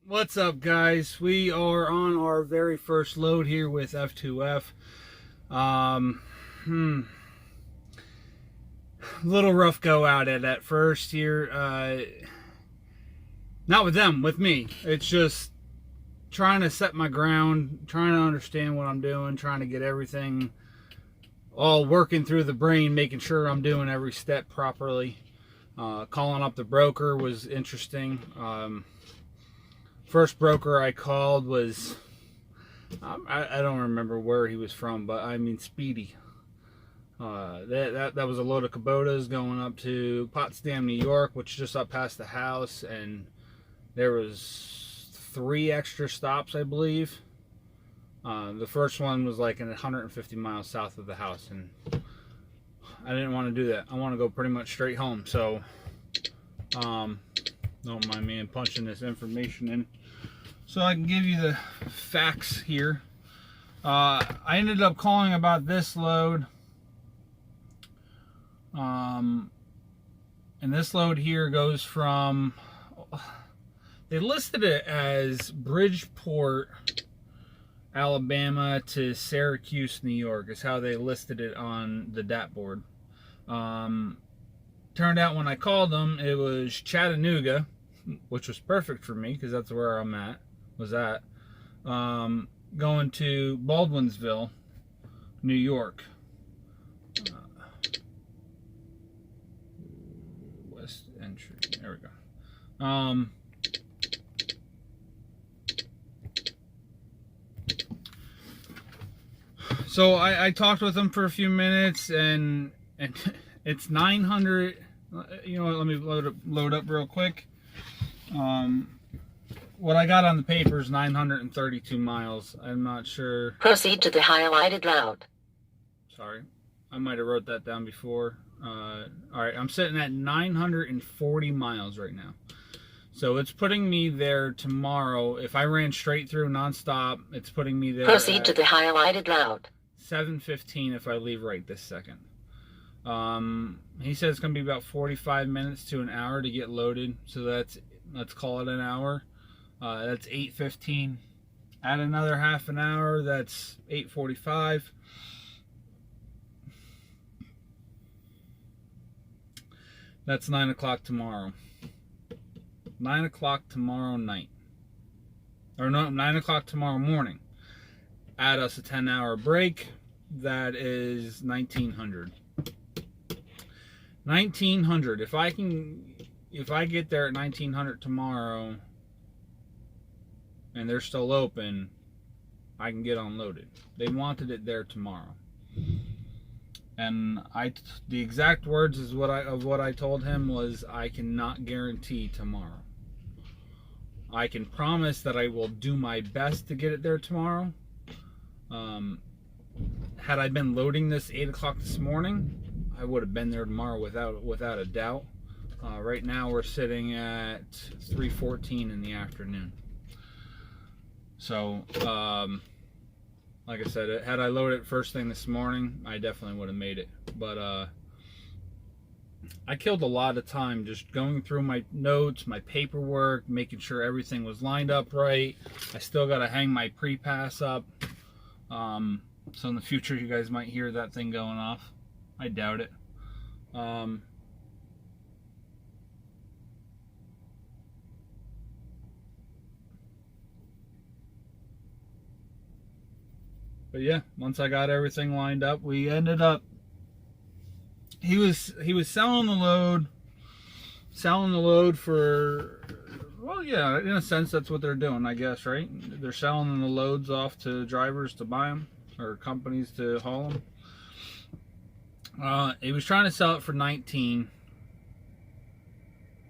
What's up, guys? We are on our very first load here with F2F. Um, Little rough go at it at first here. Not with them, with me. It's just trying to set my ground, trying to understand what I'm doing, trying to get everything all working through the brain, making sure I'm doing every step properly. Calling up the broker was interesting. First broker I called was, I don't remember where he was from, but I mean Speedy. That was a load of Kubotas going up to Potsdam, New York, which is just up past the house, and there was 3 extra stops, I believe. The first one was like 150 miles south of the house, and I didn't want to do that. I want to go pretty much straight home, so don't mind me punching this information in so I can give you the facts here. I ended up calling about this load, and this load here goes from, they listed it as Bridgeport, Alabama to Syracuse, New York is how they listed it on the DAT board. Turned out when I called them, it was Chattanooga, which was perfect for me because that's where I'm at. Going to Baldwinsville, New York. West entry. There we go. So I talked with them for a few minutes, and it's 900. You know what? Let me load up real quick. What I got on the paper is 932 miles. I'm not sure. Proceed to the highlighted route. Sorry, I might have wrote that down before. All right, I'm sitting at 940 miles right now. So it's putting me there tomorrow. If I ran straight through nonstop, it's putting me there. Proceed to the highlighted route. 7:15 if I leave right this second. He says it's gonna be about 45 minutes to an hour to get loaded. So let's call it an hour. That's 8:15. Add another half an hour. That's 8:45. That's 9 o'clock tomorrow. 9 o'clock tomorrow night. Or no, 9 o'clock tomorrow morning. Add us a 10-hour break. That is 1900. 1900. If I get there at 1900 tomorrow and they're still open, I can get unloaded. They wanted it there tomorrow. And the exact words of what I told him was, I cannot guarantee tomorrow. I can promise that I will do my best to get it there tomorrow. Had I been loading this 8 o'clock this morning, I would have been there tomorrow without a doubt. Right now we're sitting at 3:14 in the afternoon. So, like I said, had I loaded it first thing this morning, I definitely would have made it. But I killed a lot of time just going through my notes, my paperwork, making sure everything was lined up right. I still got to hang my pre-pass up. So in the future, you guys might hear that thing going off. I doubt it. But yeah, once I got everything lined up, we ended up. He was selling the load for. Well, yeah, in a sense, that's what they're doing, I guess, right? They're selling the loads off to drivers to buy them, or companies to haul them. He was trying to sell it for 19,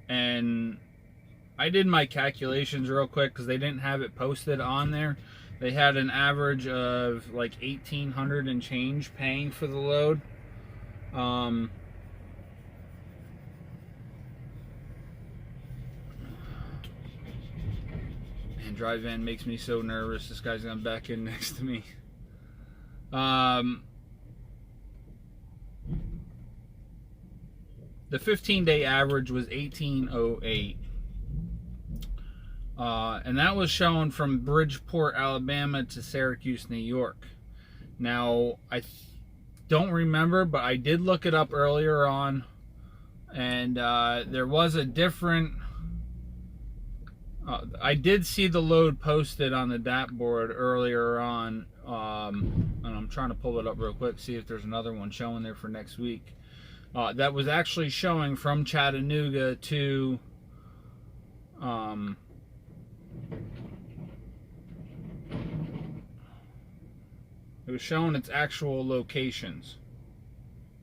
and I did my calculations real quick because they didn't have it posted on there. They had an average of like 1,800 and change paying for the load. And Drive Van makes me so nervous. This guy's gonna back in next to me. The 15-day average was 1808. And that was shown from Bridgeport, Alabama to Syracuse, New York. Now, I don't remember, but I did look it up earlier on, and there was a different... I did see the load posted on the DAP board earlier on, and I'm trying to pull it up real quick, see if there's another one showing there for next week. That was actually showing from Chattanooga to... it was showing its actual locations.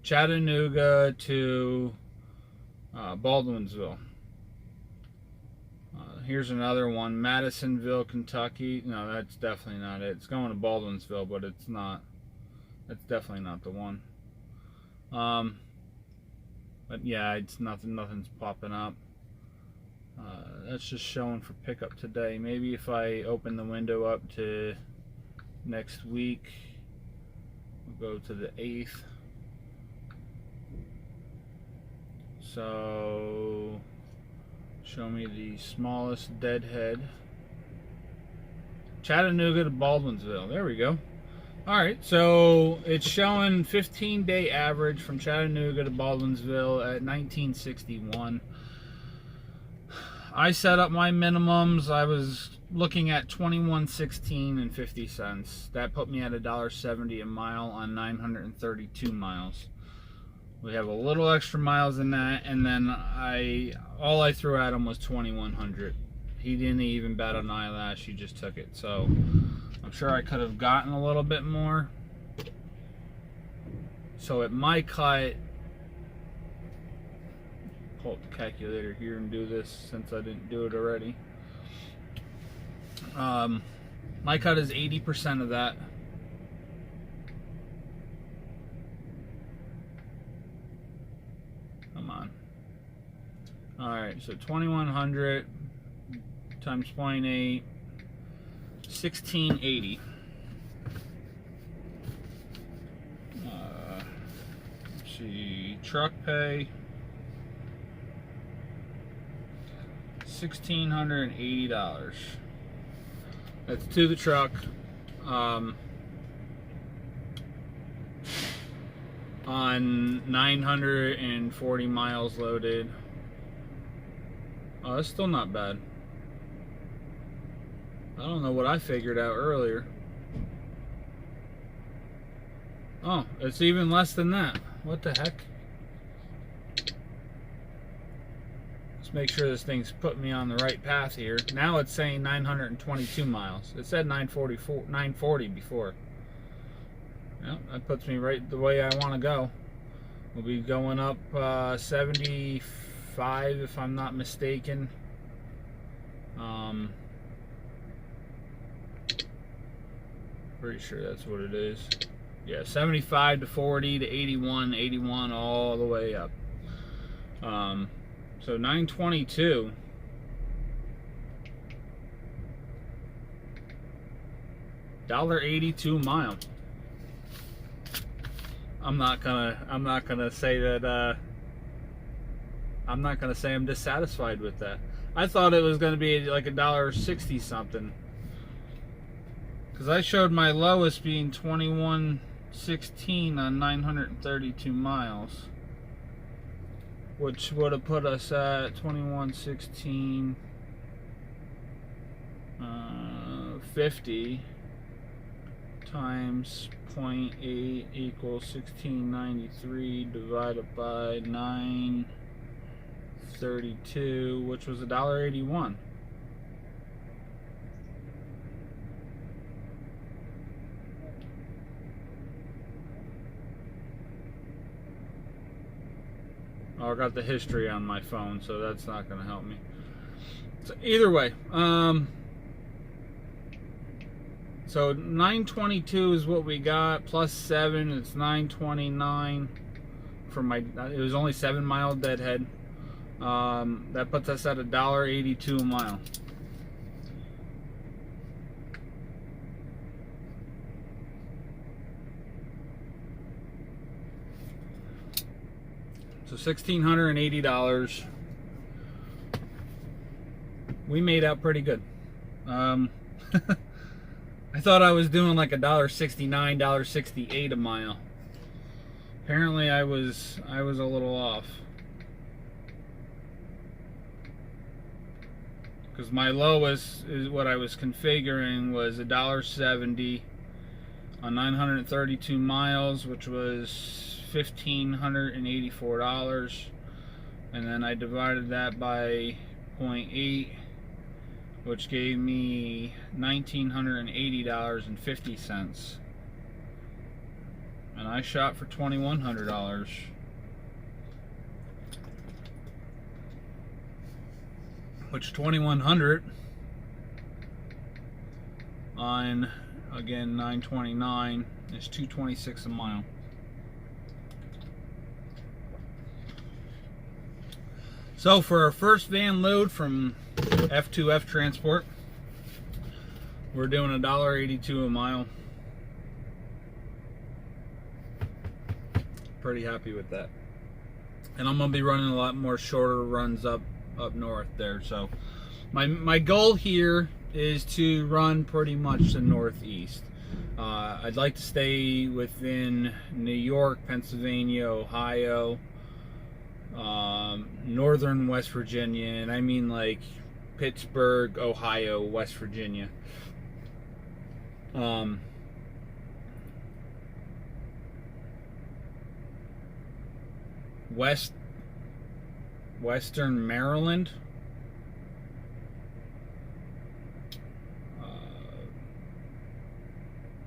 Chattanooga to Baldwinsville. Here's another one, Madisonville, Kentucky. No, that's definitely not it. It's going to Baldwinsville, but it's not. That's definitely not the one. But yeah, it's nothing's popping up. That's just showing for pickup today. Maybe if I open the window up to next week, we'll go to the 8th. So, show me the smallest deadhead. Chattanooga to Baldwinsville. There we go. Alright, so it's showing 15-day average from Chattanooga to Baldwinsville at 1961. I set up my minimums. I was looking at $21.16 and 50 cents. That put me at $1.70 a mile on 932 miles. We have a little extra miles in that, and then all I threw at him was 2,100. He didn't even bat an eyelash. He just took it. So I'm sure I could have gotten a little bit more. So at my cut, pull up the calculator here and do this since I didn't do it already. My cut is 80% of that. Come on. Alright, so 2,100 times 0.8, 1680. Let's see, truck pay, $1,680. That's to the truck. On 940 miles loaded. Oh, that's still not bad. I don't know what I figured out earlier. Oh, it's even less than that. What the heck? Let's make sure this thing's putting me on the right path here. Now it's saying 922 miles. It said 940 before. Yep, that puts me right the way I want to go. We'll be going up 75 if I'm not mistaken. Pretty sure that's what it is. Yeah, 75 to 40 to 81, 81 all the way up. So 922. $1.82 a mile. I'm not gonna say that I'm not gonna say I'm dissatisfied with that. I thought it was gonna be like $1.60 something. Because I showed my lowest being 21.16 on 932 miles, which would have put us at 21.16 50 times 0.8 equals 1693 divided by 932, which was $1.81. Oh, I got the history on my phone, so that's not going to help me. So either way, so 922 is what we got, plus 7, it's 929 for my, it was only 7 mile deadhead. That puts us at $1.82 a mile. So $1,680. we made out pretty good. I thought I was doing like $1.69, $1.68 a mile. Apparently I was a little off. Because my lowest is what I was configuring was $1.70 on 932 miles, which was $1,584. And then I divided that by 0.8, which gave me $1,980.50. And I shot for $2,100. Which $2,100 on, again, 929 is $226 a mile. So for our first van load from F2F Transport, we're doing $1.82 a mile. Pretty happy with that. And I'm gonna be running a lot more shorter runs up north there. So my goal here is to run pretty much the northeast. I'd like to stay within New York, Pennsylvania, Ohio, northern West Virginia, and I mean like Pittsburgh, Ohio, West Virginia. Western Maryland,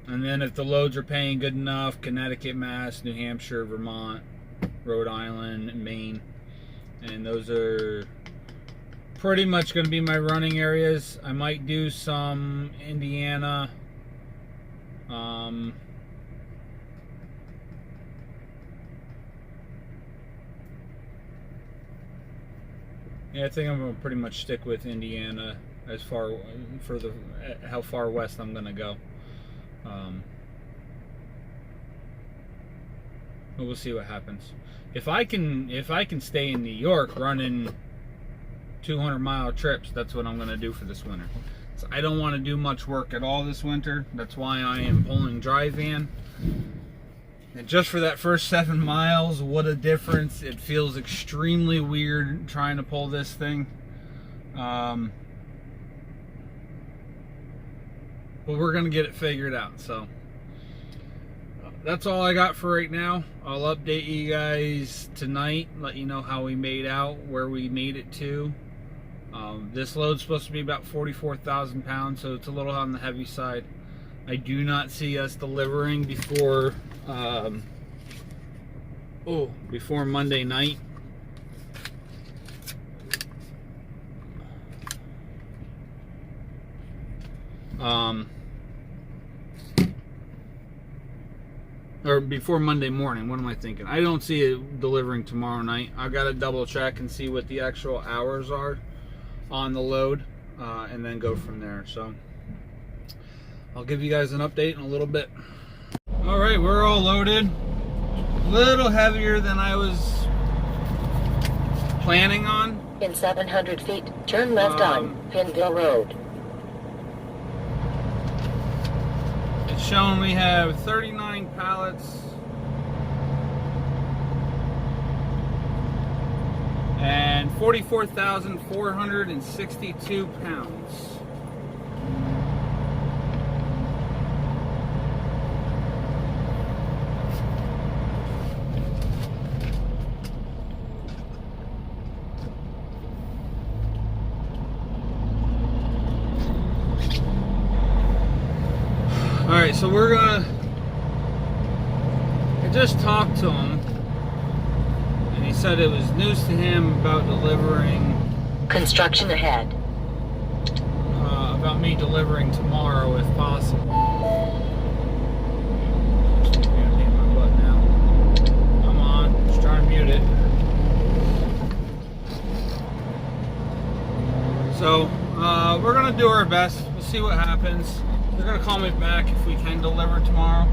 and then if the loads are paying good enough, Connecticut, Mass, New Hampshire, Vermont, Rhode Island, Maine. And those are pretty much going to be my running areas. I might do some Indiana, yeah, I think I'm going to pretty much stick with Indiana as far for how far west I'm going to go. But we'll see what happens. If I can stay in New York running 200-mile trips, that's what I'm going to do for this winter. So I don't want to do much work at all this winter. That's why I am pulling dry van. And just for that first 7 miles, what a difference. It feels extremely weird trying to pull this thing. But we're going to get it figured out. So that's all I got for right now. I'll update you guys tonight, let you know how we made out, where we made it to. This load's supposed to be about 44,000 pounds, so it's a little on the heavy side. I do not see us delivering before before Monday night. Or before Monday morning. What am I thinking? I don't see it delivering tomorrow night. I've got to double check and see what the actual hours are on the load, and then go from there. So I'll give you guys an update in a little bit. All right, we're all loaded. A little heavier than I was planning on. In 700 feet, turn left on Pinville Road. It's showing we have 39 pallets and 44,462 pounds. Alright, so I just talked to him, and he said it was news to him about delivering. Construction ahead. About me delivering tomorrow if possible. Gonna hit my butt now. Come on, just trying to mute it. So, we're gonna do our best. We'll see what happens. They're gonna call me back if we can deliver tomorrow.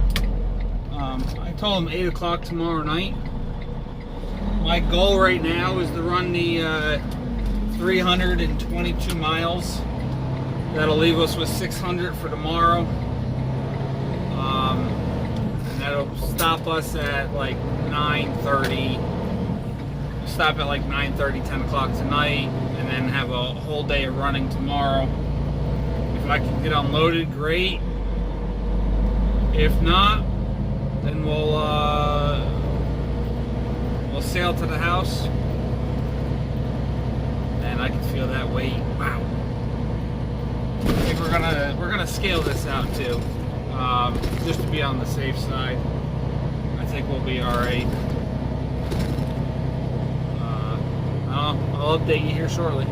I told them 8 o'clock tomorrow night. My goal right now is to run the 322 miles. That'll leave us with 600 for tomorrow. And that'll stop us at like 9:30. We'll stop at like 9:30, 10 o'clock tonight, and then have a whole day of running tomorrow. If I can get unloaded, great. If not, then we'll sail to the house. And I can feel that weight. Wow. I think we're gonna scale this out too, just to be on the safe side. I think we'll be all right. I'll update you here shortly.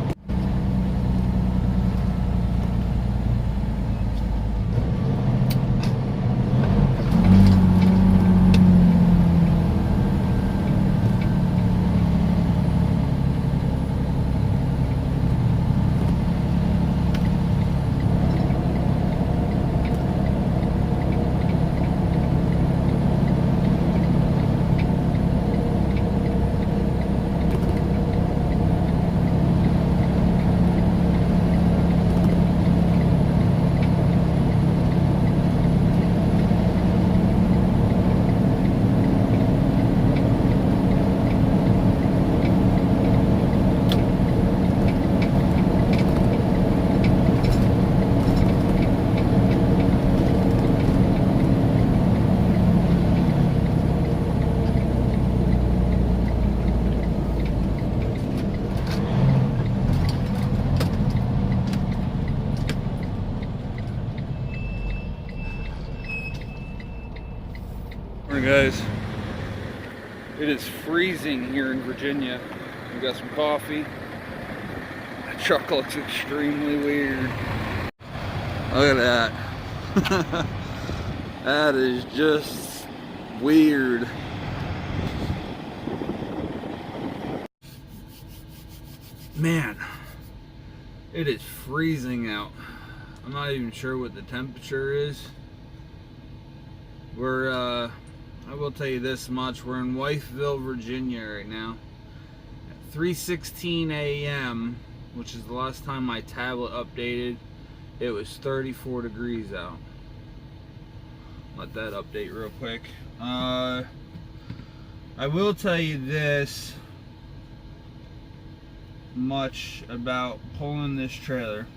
Morning, guys. It is freezing here in Virginia. We got some coffee. The truck looks extremely weird. Look at that. That is just weird. Man, it is freezing out. I'm not even sure what the temperature is. I will tell you this much, we're in Wytheville, Virginia right now. At 3:16 a.m., which is the last time my tablet updated, it was 34 degrees out. Let that update real quick. I will tell you this much about pulling this trailer.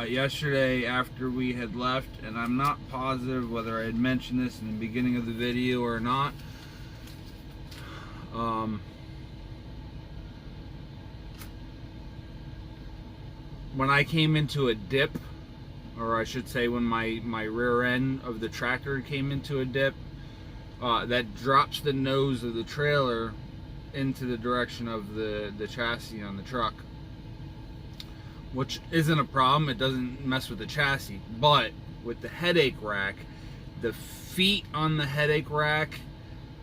Yesterday after we had left, and I'm not positive whether I had mentioned this in the beginning of the video or not, when I came into a dip, or I should say when my rear end of the tractor came into a dip, that drops the nose of the trailer into the direction of the chassis on the truck, which isn't a problem. It doesn't mess with the chassis, but with the headache rack, the feet on the headache rack,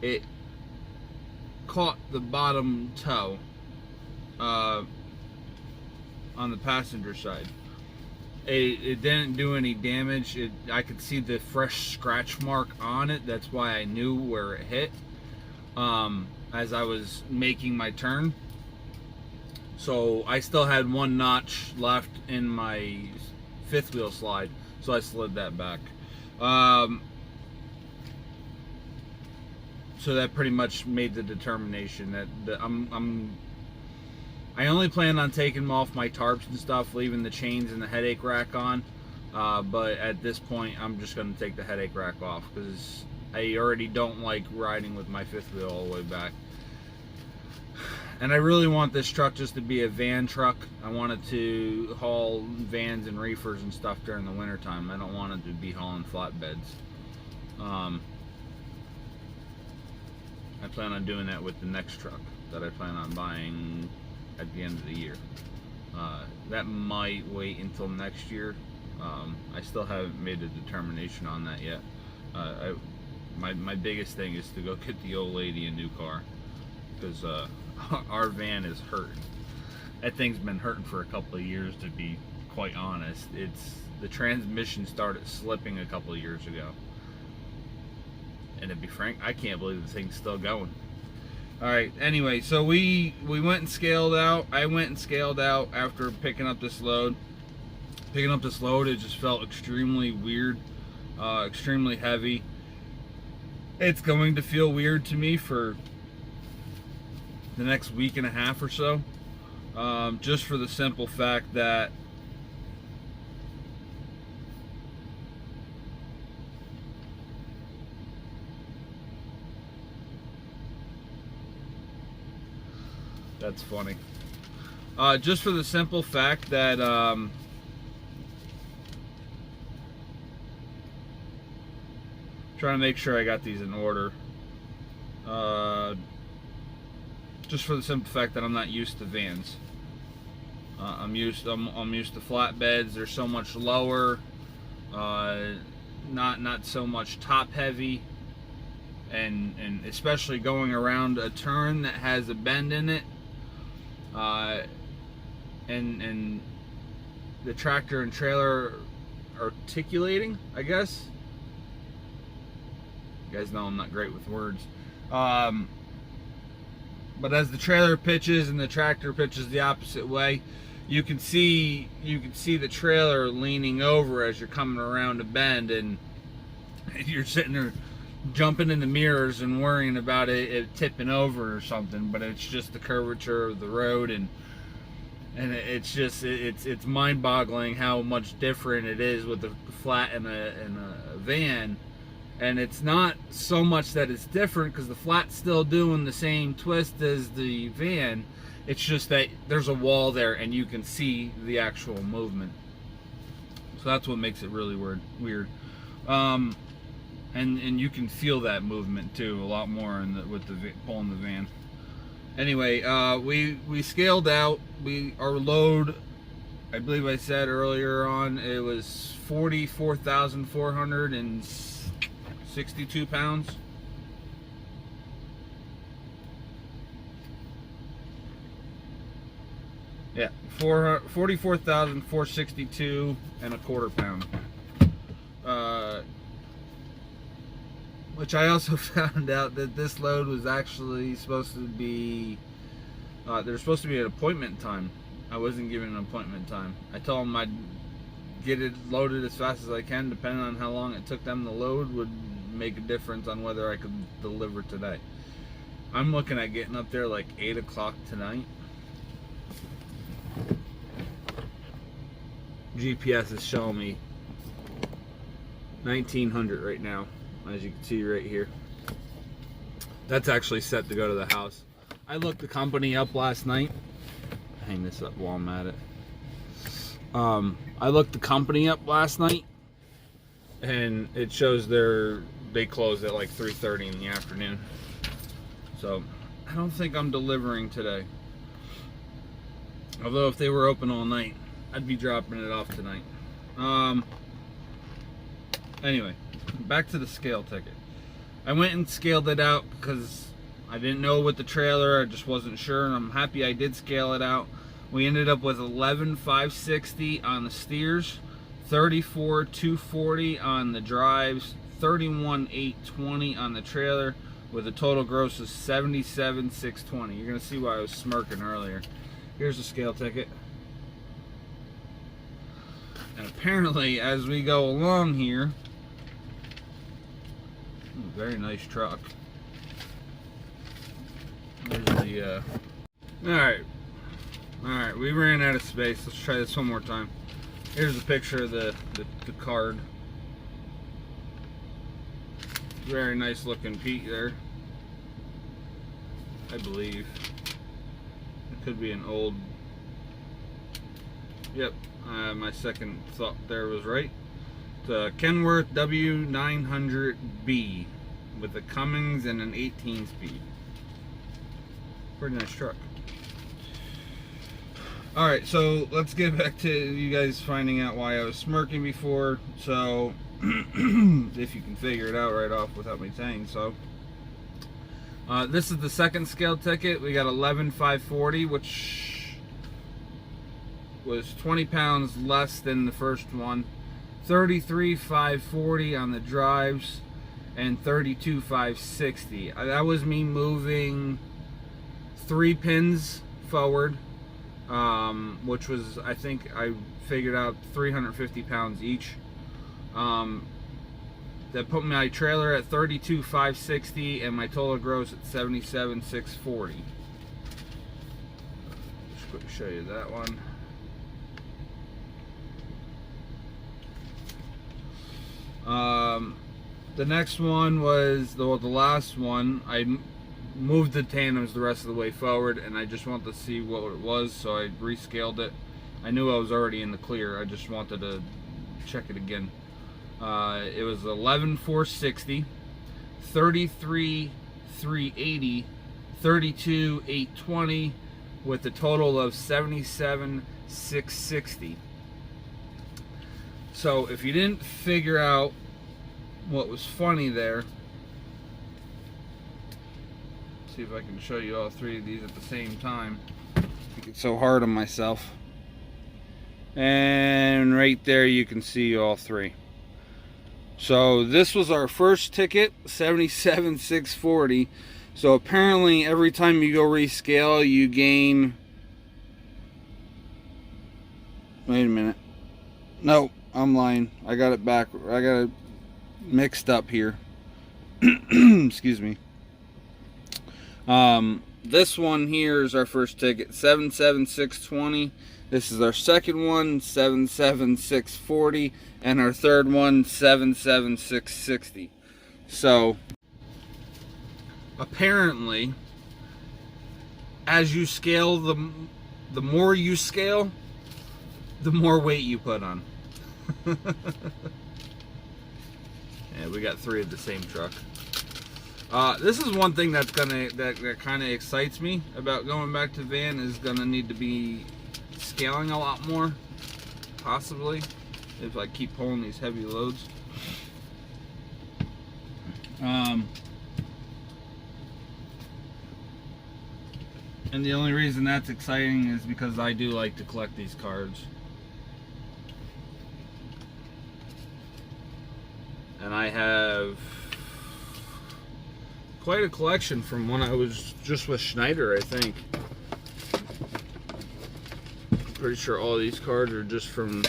it caught the bottom toe on the passenger side. It didn't do any damage. I could see the fresh scratch mark on it. That's why I knew where it hit as I was making my turn. So I still had one notch left in my fifth wheel slide, so I slid that back. So that pretty much made the determination that I only plan on taking them off my tarps and stuff, leaving the chains and the headache rack on. But at this point, I'm just going to take the headache rack off because I already don't like riding with my fifth wheel all the way back. And I really want this truck just to be a van truck. I want it to haul vans and reefers and stuff during the winter time. I don't want it to be hauling flatbeds. I plan on doing that with the next truck that I plan on buying at the end of the year. That might wait until next year. I still haven't made a determination on that yet. My biggest thing is to go get the old lady a new car, because our van is hurting. That thing's been hurting for a couple of years, to be quite honest. The transmission started slipping a couple of years ago, and to be frank, I can't believe the thing's still going. All right. Anyway, so we went and scaled out. I went and scaled out after picking up this load. Picking up this load, it just felt extremely weird, extremely heavy. It's going to feel weird to me for the next week and a half or so, just for the simple fact that that's funny. Just for the simple fact that trying to make sure I got these in order. Just for the simple fact that I'm not used to vans. I'm used to flatbeds. They're so much lower. Not so much top heavy. And especially going around a turn that has a bend in it. And the tractor and trailer articulating, I guess. You guys know I'm not great with words. But as the trailer pitches and the tractor pitches the opposite way, you can see the trailer leaning over as you're coming around a bend, and you're sitting there jumping in the mirrors and worrying about it tipping over or something. But it's just the curvature of the road, and it's just it's mind-boggling how much different it is with the flat and a van. And it's not so much that it's different because the flat's still doing the same twist as the van. It's just that there's a wall there and you can see the actual movement. So that's what makes it really weird. And you can feel that movement too a lot more with pulling the van. Anyway, we scaled out. Our load, I believe I said earlier on, it was 44,462 pounds. Yeah, 44,462 and a quarter pound. Which I also found out that this load was actually supposed to be, there's supposed to be an appointment time. I wasn't given an appointment time. I told them I'd get it loaded as fast as I can, depending on how long it took them to load would make a difference on whether I could deliver today. I'm looking at getting up there like 8 o'clock tonight. GPS is showing me 1900 right now, as you can see right here. That's actually set to go to the house. I looked the company up last night. Hang this up while I'm at it. I looked the company up last night, and it shows they closed at like 3:30 in the afternoon. So I don't think I'm delivering today. Although if they were open all night, I'd be dropping it off tonight. Anyway, back to the scale ticket. I went and scaled it out because I didn't know with the trailer. I just wasn't sure, and I'm happy I did scale it out. We ended up with 11,560 on the steers, 34,240 on the drives, 31,820 on the trailer, with a total gross of 77,620. You're gonna see why I was smirking earlier. Here's the scale ticket. And apparently, as we go along here, very nice truck. There's the Alright, we ran out of space. Let's try this one more time. Here's a picture of the card. Very nice looking peak there, I believe. It could be an old... Yep, my second thought there was right. It's a Kenworth W900B with a Cummins and an 18 speed. Pretty nice truck. Alright, so let's get back to you guys finding out why I was smirking before. So, if you can figure it out right off without me saying so. This is the second scale ticket. We got 11,540, which was 20 pounds less than the first one. 33,540 on the drives, and 32,560. That was me moving 3 pins forward, which was, I think I figured out 350 pounds each. That put my trailer at 32,560 and my total gross at 77,640. Just quick show you that one. The next one was the last one. I moved the tandems the rest of the way forward, and I just wanted to see what it was, so I rescaled it. I knew I was already in the clear. I just wanted to check it again. It was 11,460, 33,380, 32,820, with a total of 77,660. So if you didn't figure out what was funny there, see if I can show you all 3 of these at the same time. I think it's so hard on myself. And right there you can see all 3. So this was our first ticket, 77,640. So apparently every time you go rescale, you gain... Wait a minute. No, I'm lying. I got it back. I got it mixed up here. Excuse me. This one here is our first ticket, 77,620. This is our second one, 77,640, and our third one, 77,660. So apparently, as you scale, the more you scale, the more weight you put on. Yeah, we got 3 of the same truck. This is one thing that kind of excites me about going back to van, is gonna need to be scaling a lot more, possibly, if I keep pulling these heavy loads. And the only reason that's exciting is because I do like to collect these cards. And I have quite a collection from when I was just with Schneider, I think. Pretty sure all these cards are just from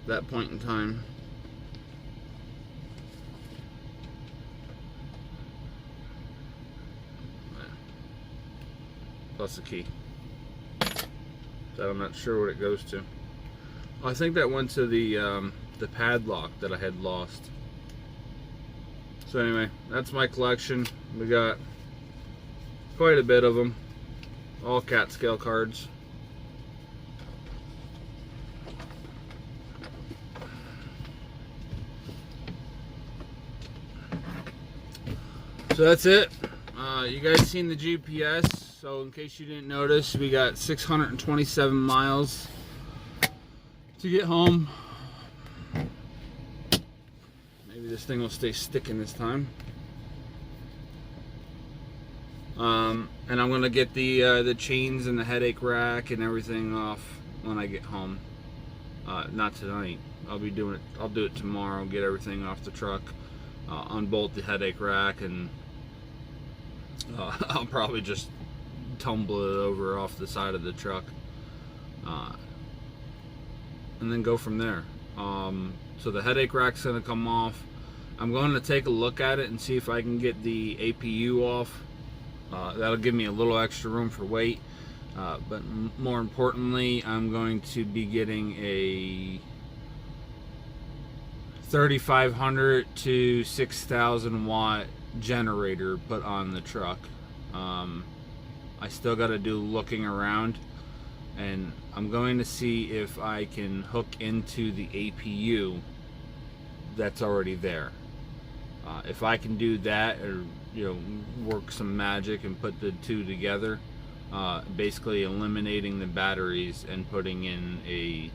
that point in time. Plus a key. That I'm not sure what it goes to. I think that went to the padlock that I had lost. So anyway, that's my collection. We got quite a bit of them. All cat scale cards. So that's it. You guys seen the GPS. So in case you didn't notice, we got 627 miles to get home. Maybe this thing will stay sticking this time. And I'm gonna get the chains and the headache rack and everything off when I get home. Not tonight. I'll do it tomorrow. Get everything off the truck. Unbolt the headache rack, and I'll probably just tumble it over off the side of the truck, and then go from there. So the headache rack's gonna come off. I'm going to take a look at it and see if I can get the APU off. That'll give me a little extra room for weight, but more importantly, I'm going to be getting a 3,500 to 6,000 watt generator put on the truck. I still got to do looking around, and I'm going to see if I can hook into the APU that's already there. If I can do that, or work some magic and put the two together, basically eliminating the batteries and putting in a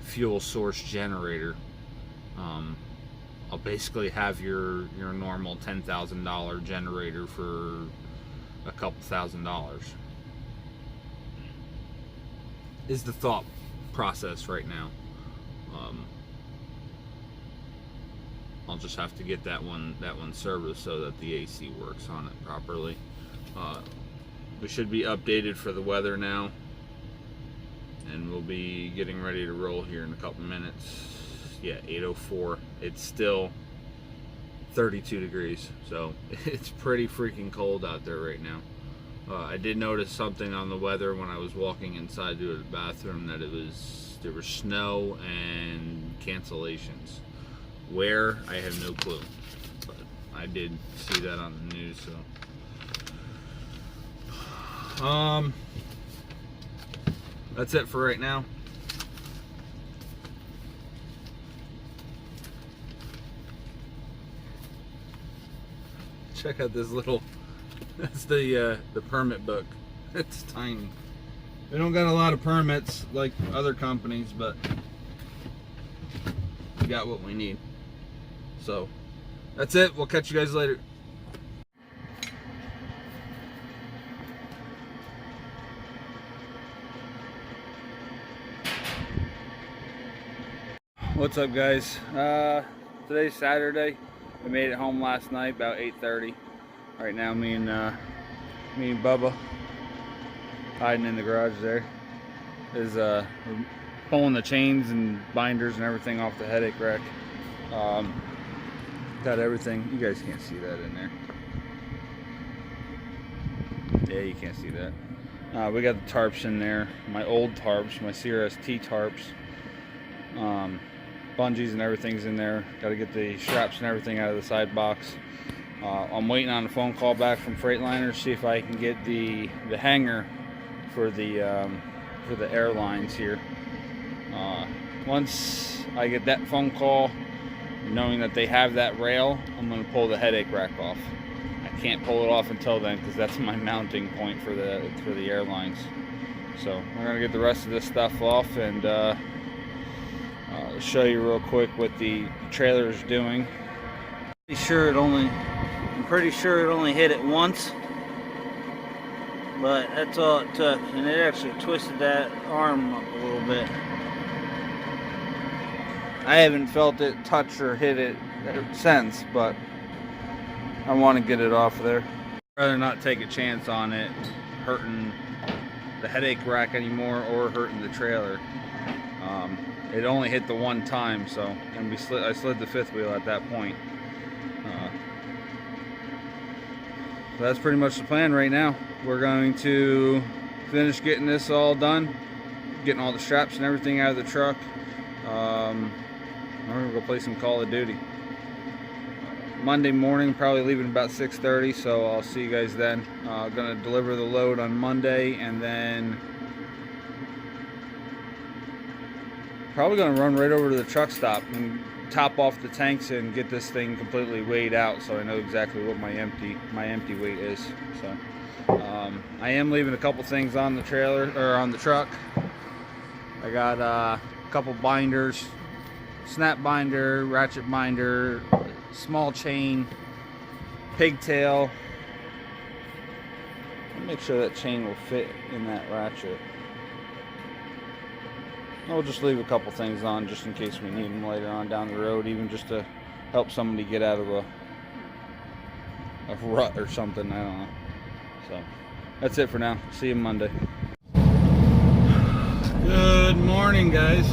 fuel source generator, I'll basically have your normal $10,000 generator for a couple $1,000. Is the thought process right now. I'll just have to get that one serviced so that the AC works on it properly. we should be updated for the weather now, and we'll be getting ready to roll here in a couple minutes. Yeah, 8:04. It's still 32 degrees, so it's pretty freaking cold out there right now. I did notice something on the weather when I was walking inside to the bathroom, that there was snow and cancellations. Where, I have no clue, but I did see that on the news. So that's it for right now. Check out this little, that's the permit book. It's tiny. They don't got a lot of permits like other companies, but we got what we need. So that's it. We'll catch you guys later. What's up, guys? Today's Saturday. I made it home last night about 8:30. Right now, me and Bubba hiding in the garage there is pulling the chains and binders and everything off the headache rack. Got everything. You guys can't see that in there. Yeah, you can't see that. We got the tarps in there. My old tarps, my CRST tarps. Bungees and everything's in there. Got to get the straps and everything out of the side box. I'm waiting on a phone call back from Freightliner to see if I can get the hanger for the airlines here. Once I get that phone call, knowing that they have that rail, I'm going to pull the headache rack off. I can't pull it off until then because that's my mounting point for the airlines. So we're going to get the rest of this stuff off and show you real quick what the trailer is doing. I'm pretty sure it only hit it once, but that's all it took, and it actually twisted that arm up a little bit. I haven't felt it touch or hit it since, but I want to get it off there. I'd rather not take a chance on it hurting the headache rack anymore or hurting the trailer. It only hit the one time, so, and I slid the fifth wheel at that point. So that's pretty much the plan right now. We're going to finish getting this all done, getting all the straps and everything out of the truck. We're gonna go play some Call of Duty. Monday morning, probably leaving about 6:30, so I'll see you guys then. Gonna deliver the load on Monday, and then probably going to run right over to the truck stop and top off the tanks and get this thing completely weighed out, so I know exactly what my empty weight is. So I am leaving a couple things on the trailer, or on the truck. I got a couple binders, snap binder, ratchet binder, small chain, pigtail. I'll make sure that chain will fit in that ratchet. I'll just leave a couple things on just in case we need them later on down the road, even just to help somebody get out of a rut or something. I don't know. So that's it for now. See you Monday. Good morning, guys.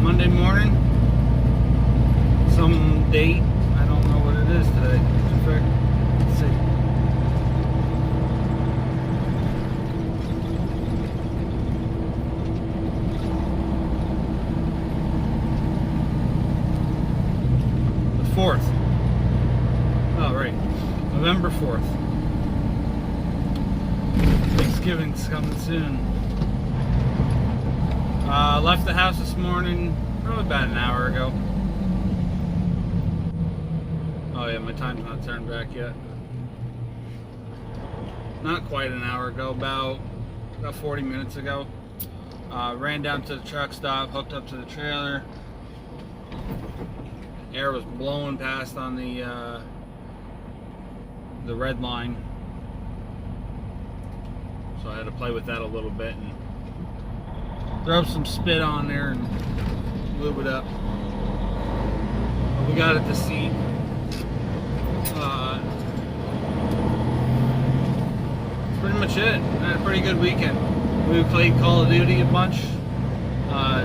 Monday morning. Some date. I don't know what it is today. In fact, let's see. The 4th. Oh, right. November 4th. Thanksgiving's coming soon. Left the house this morning, probably about an hour ago. Oh yeah, my time's not turned back yet. Not quite an hour ago, about 40 minutes ago. Ran down to the truck stop, hooked up to the trailer. Air was blowing past on the red line, so I had to play with that a little bit and throw some spit on there and lube it up. We got it to seat. much it. I had a pretty good weekend. We played Call of Duty a bunch. I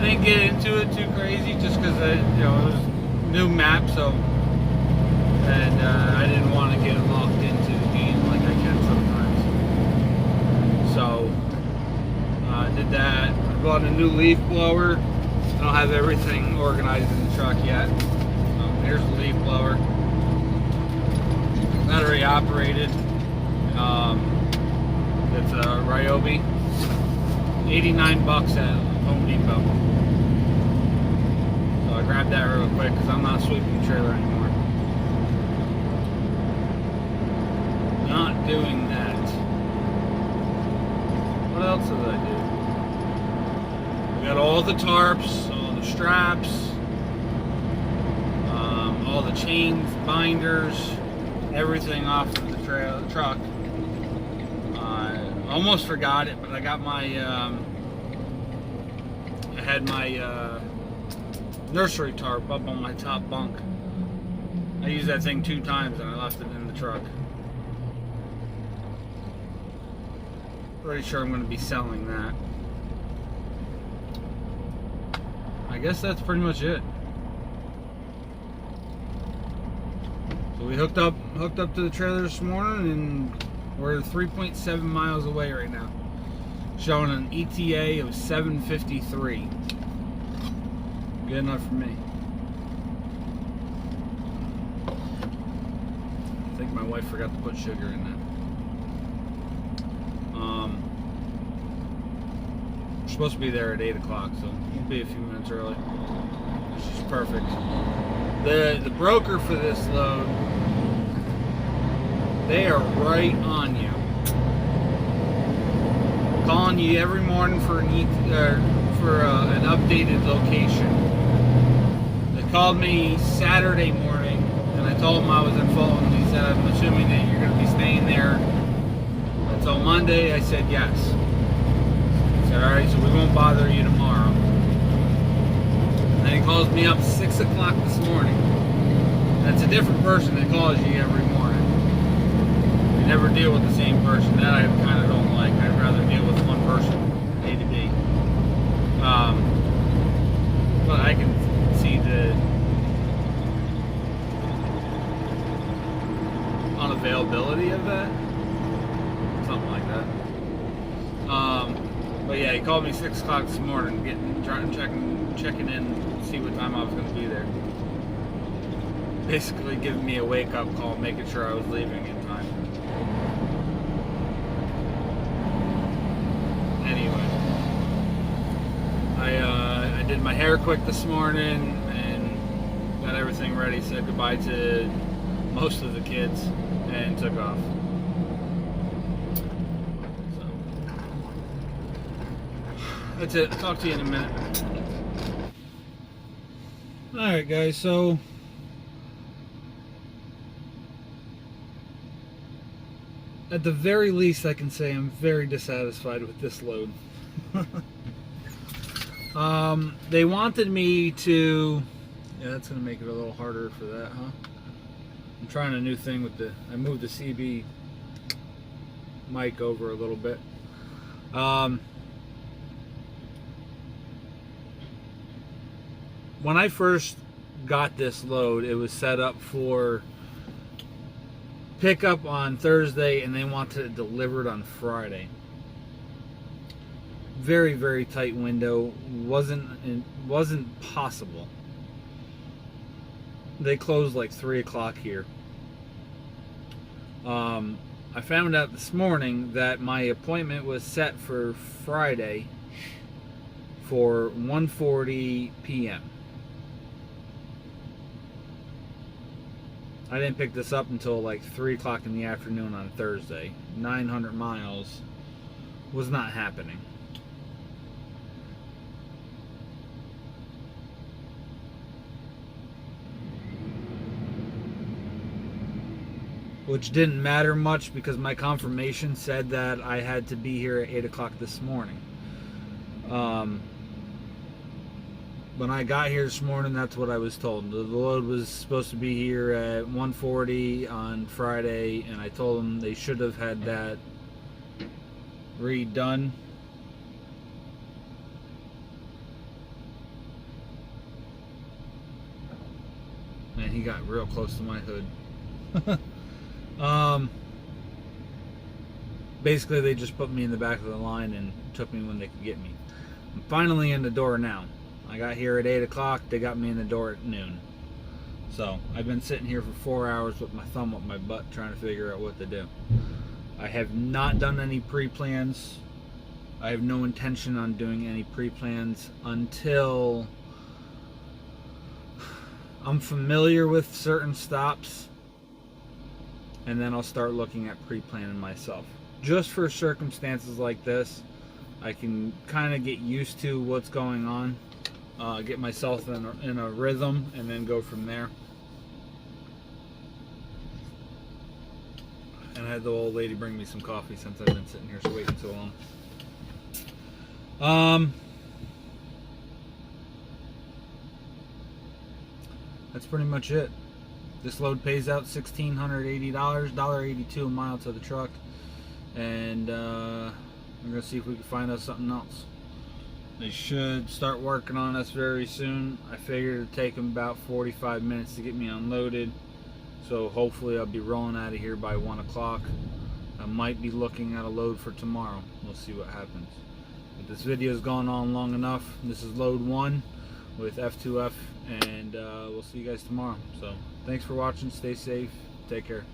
didn't get into it too crazy just because it was a new map, so I didn't want to get locked into the game like I can sometimes. So I did that. I bought a new leaf blower. I don't have everything organized in the truck yet. So here's the leaf blower. Battery operated. It's a Ryobi. $89 at Home Depot. So I grabbed that real quick because I'm not sweeping the trailer anymore. Not doing that. What else did I do? We got all the tarps, all the straps, all the chains, binders, everything off of the truck. Almost forgot it, but I got my I had my nursery tarp up on my top bunk. I used that thing 2 times and I left it in the truck. Pretty sure I'm going to be selling that. I guess that's pretty much it. So we hooked up to the trailer this morning, and we're 3.7 miles away right now. Showing an ETA of 7:53. Good enough for me. I think my wife forgot to put sugar in that. We're supposed to be there at 8 o'clock, so we'll be a few minutes early. Which is perfect. The broker for this load, they are right on you. Calling you every morning for an updated location. They called me Saturday morning, and I told them I was in Fulton. He said, "I'm assuming that you're going to be staying there until Monday." I said yes. He said, "All right, so we won't bother you tomorrow." And then he calls me up 6 o'clock this morning. And it's a different person that calls you every morning. You never deal with the same person. That I kind of don't like. I'd rather deal with one person, A to B. But I can see the unavailability of that. Something like that. But yeah, he called me 6 o'clock this morning, checking in, see what time I was going to be there. Basically giving me a wake-up call, making sure I was leaving in time. Anyway, I did my hair quick this morning and got everything ready, said goodbye to most of the kids, and took off. So, that's it. I'll talk to you in a minute. Alright guys, so at the very least I can say I'm very dissatisfied with this load. They wanted me to... Yeah, that's going to make it a little harder for that, huh? I'm trying a new thing with I moved the CB mic over a little bit. When I first got this load, it was set up for pickup on Thursday, and they wanted it delivered on Friday. Very, very tight window. Wasn't possible. They closed like 3 o'clock here. I found out this morning that my appointment was set for Friday for 1:40 p.m. I didn't pick this up until like 3 o'clock in the afternoon on Thursday. 900 miles was not happening. Which didn't matter much because my confirmation said that I had to be here at 8 o'clock this morning. when I got here this morning, that's what I was told. The load was supposed to be here at 1:40 on Friday, and I told them they should have had that redone. Man, he got real close to my hood. Basically, they just put me in the back of the line and took me when they could get me. I'm finally in the door now. I got here at 8 o'clock. They got me in the door at noon. So I've been sitting here for 4 hours with my thumb up my butt trying to figure out what to do. I have not done any pre-plans. I have no intention on doing any pre-plans until I'm familiar with certain stops, and then I'll start looking at pre-planning myself. Just for circumstances like this, I can kind of get used to what's going on, get myself in a rhythm, and then go from there. And I had the old lady bring me some coffee since I've been sitting here waiting so long. That's pretty much it. This load pays out $1,680, $1.82 a mile to the truck, and we're gonna see if we can find out something else. They should start working on us very soon. I figured it'd take them about 45 minutes to get me unloaded, so hopefully I'll be rolling out of here by 1 o'clock. I might be looking at a load for tomorrow. We'll see what happens. But this video's gone on long enough. This is load 1 with F2F, and we'll see you guys tomorrow. So thanks for watching. Stay safe. Take care.